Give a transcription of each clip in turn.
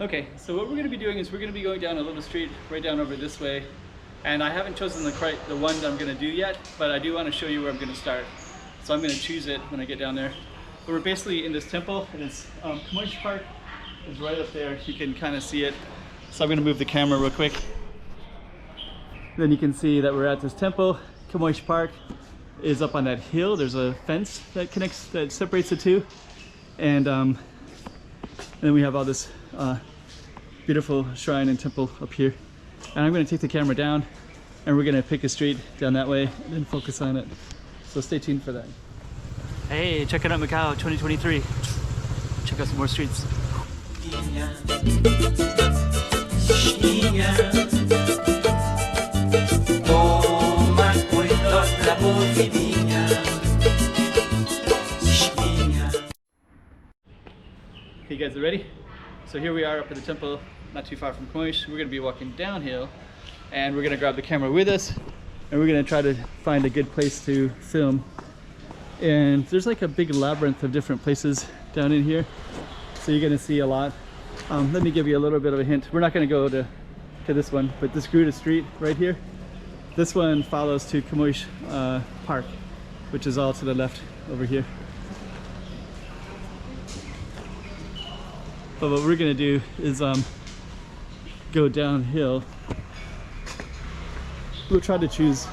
Okay, so what we're going to be doing is we're going to be going down a little street right down over this way, and I haven't chosen the one that I'm going to do yet, but I do want to show you where I'm going to start. So I'm going to choose it when I get down there. But we're basically in this temple, and it's Caulkers Park is right up there. You can kind of see it. So I'm going to move the camera real quick. Then you can see that we're at this temple. Caulkers Park is up on that hill. There's a fence that separates the two, and then we have all this beautiful shrine and temple up here. And I'm going to take the camera down, and we're going to pick a street down that way and then focus on it. So stay tuned for that. Hey, checking out Macau 2023. Check out some more streets. Okay, you guys are ready? So here we are up at the temple, not too far from Caulkers. We're going to be walking downhill, and we're going to grab the camera with us, and we're going to try to find a good place to film. And there's like a big labyrinth of different places down in here, so you're going to see a lot. Let me give you a little bit of a hint. We're not going to go to this one, but this Gruta Street right here, this one follows to Caulkers Park, which is all to the left over here. But what we're going to do is go downhill. We'll try to choose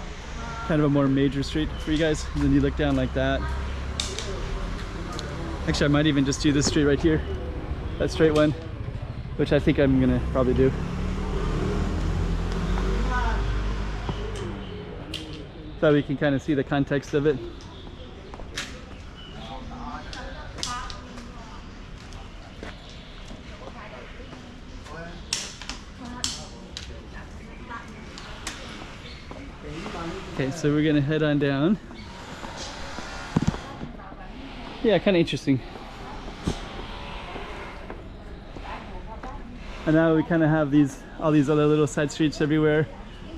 kind of a more major street for you guys, and then you look down like that. Actually, I might even just do this street right here, that straight one, which I think I'm gonna probably do. So we can kind of see the context of it. Okay, so we're gonna head on down. Yeah, kind of interesting. And now we kind of have all these other little side streets everywhere.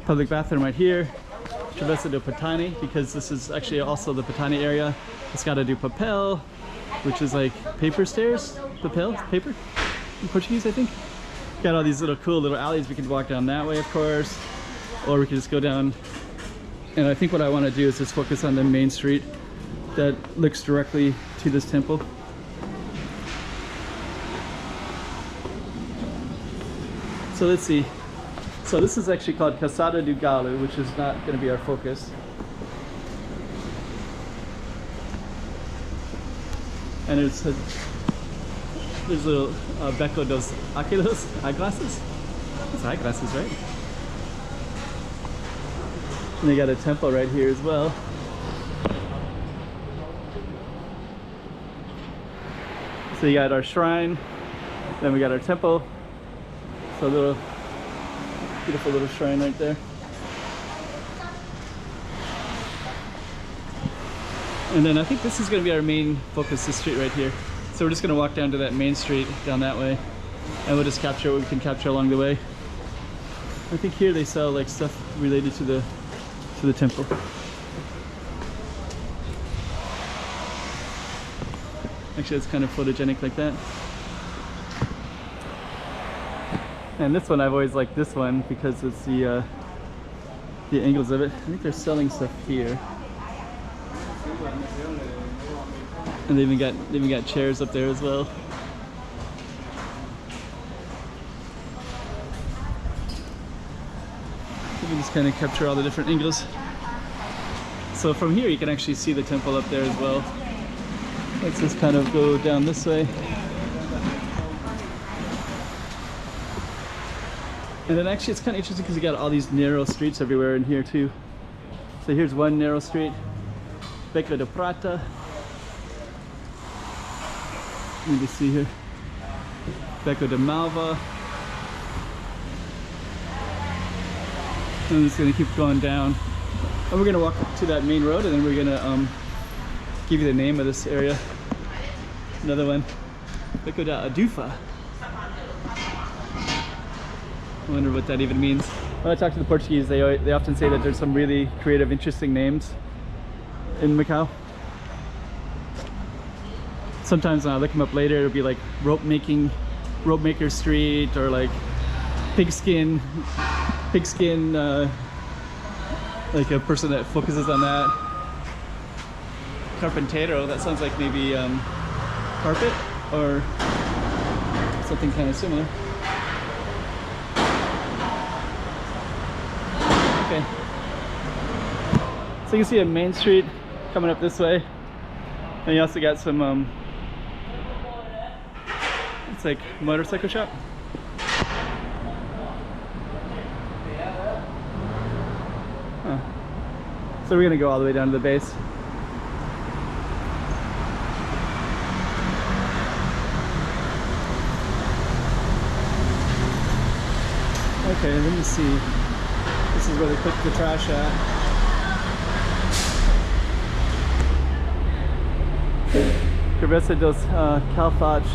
Public bathroom right here. Travessa do Patani, because this is actually also the Patani area. Escada do Papel, which is like paper stairs. Papel, paper in Portuguese, I think. Got all these little cool little alleys. We can walk down that way, of course, or we can just go down. And I think what I want to do is just focus on the main street that looks directly to this temple. So let's see. So this is actually called Calçada do Galo, which is not going to be our focus. And there's a little Beco dos eyeglasses. It's eyeglasses, right? And they got a temple right here as well. So you got our shrine, then we got our temple. So a little beautiful little shrine right there. And then I think this is going to be our main focus, this street right here. So we're just going to walk down to that main street down that way, and we'll just capture what we can capture along the way. I think here they sell like stuff related to the temple. Actually, it's kind of photogenic like that. And this one, I've always liked this one because it's the angles of it. I think they're selling stuff here. And they even got chairs up there as well. You can just kind of capture all the different angles. So from here you can actually see the temple up there as well. Let's just kind of go down this way. And then actually it's kind of interesting because you got all these narrow streets everywhere in here too. So here's one narrow street, Beco de Prata. Let me just see here. Beco de Malva. I'm just going to keep going down. And we're going to walk to that main road, and then we're going to give you the name of this area. Another one. Beco da Adufa. I wonder what that even means. When I talk to the Portuguese, they often say that there's some really creative, interesting names in Macau. Sometimes when I look them up later, it'll be like rope making Rope Maker Street or like pigskin, like a person that focuses on that. Carpintero, that sounds like maybe carpet or something kind of similar. Okay. So you can see a main street coming up this way. And you also got some, it's like motorcycle shop. Huh. So we're gonna go all the way down to the base. Okay, let me see. This is where they put the trash at. Travessa dos Caulkers.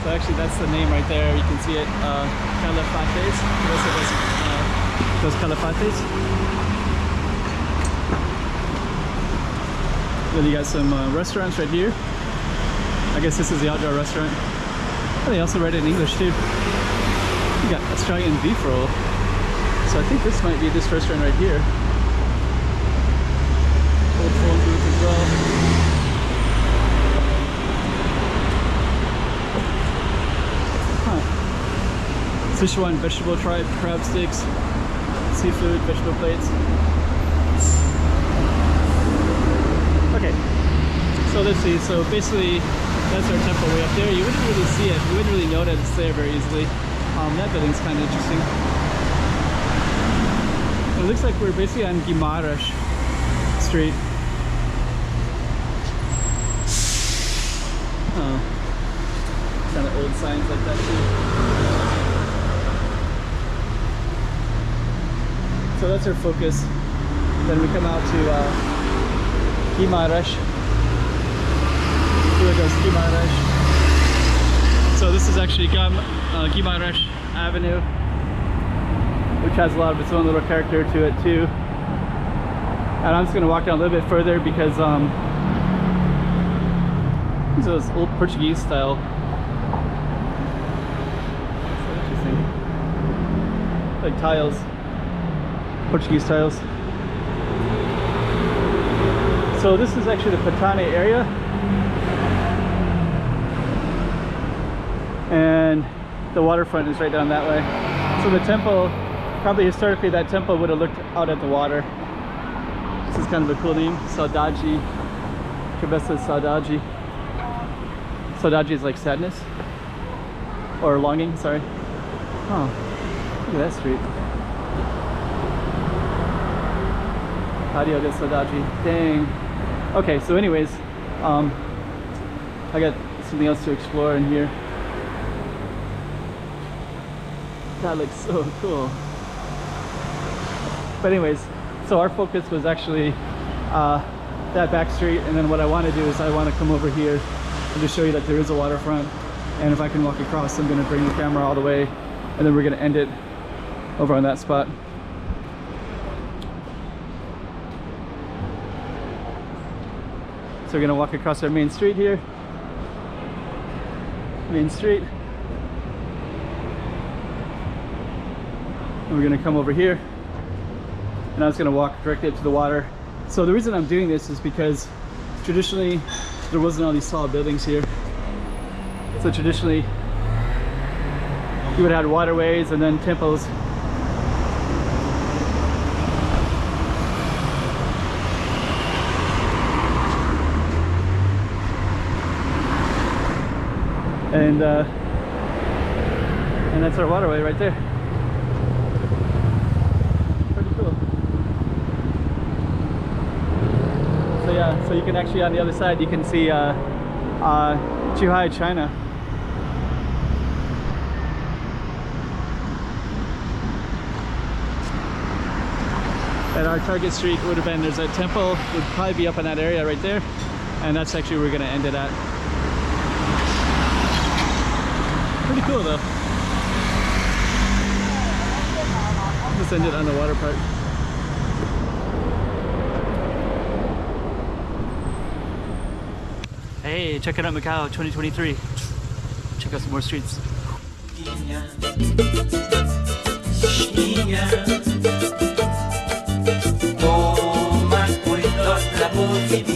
So actually that's the name right there. You can see it, Calafates. Travessa dos Calafates. Then you got some restaurants right here. I guess this is the outdoor restaurant. Oh, they also write it in English too. You got Australian beef roll. So I think this might be this restaurant right here. Old phone booth as well. Huh. Sichuan vegetable tribe, crab sticks, seafood, vegetable plates. Okay. So let's see. So basically, that's our temple way up there. You wouldn't really see it. You wouldn't really know that it's there very easily. That building's kind of interesting. It looks like we're basically on Guimarães Street. Oh, kind of old signs like that too. So that's our focus. Then we come out to Guimarães. Here goes Guimarães. So this is actually Guimarães Avenue, which has a lot of its own little character to it too. And I'm just going to walk down a little bit further because these are those old Portuguese style. So interesting. Like tiles. Portuguese tiles. So this is actually the Patane area. And the waterfront is right down that way. So the temple, probably historically that temple would have looked out at the water. This is kind of a cool name, Saudade, Travessa Saudade. Saudade is like sadness, or longing, sorry. Oh, look at that street. Patio de Saudade, dang. Okay, so anyways, I got something else to explore in here. That looks so cool. But anyways, so our focus was actually that back street, and then what I want to do is I want to come over here and just show you that there is a waterfront, and if I can walk across, I'm going to bring the camera all the way, and then we're going to end it over on that spot. So we're going to walk across our main street here. Main street. And we're going to come over here, and I was going to walk directly up to the water. So the reason I'm doing this is because traditionally there wasn't all these tall buildings here. So traditionally you would have had waterways and then temples. And that's our waterway right there. Yeah, so you can actually, on the other side, you can see Zhuhai, China. And our target street would have been, there's a temple, would probably be up in that area right there. And that's actually where we're going to end it at. Pretty cool though. Let's end it on the water part. hey, checking out Macau 2023. Check out some more streets. Toma cuidado la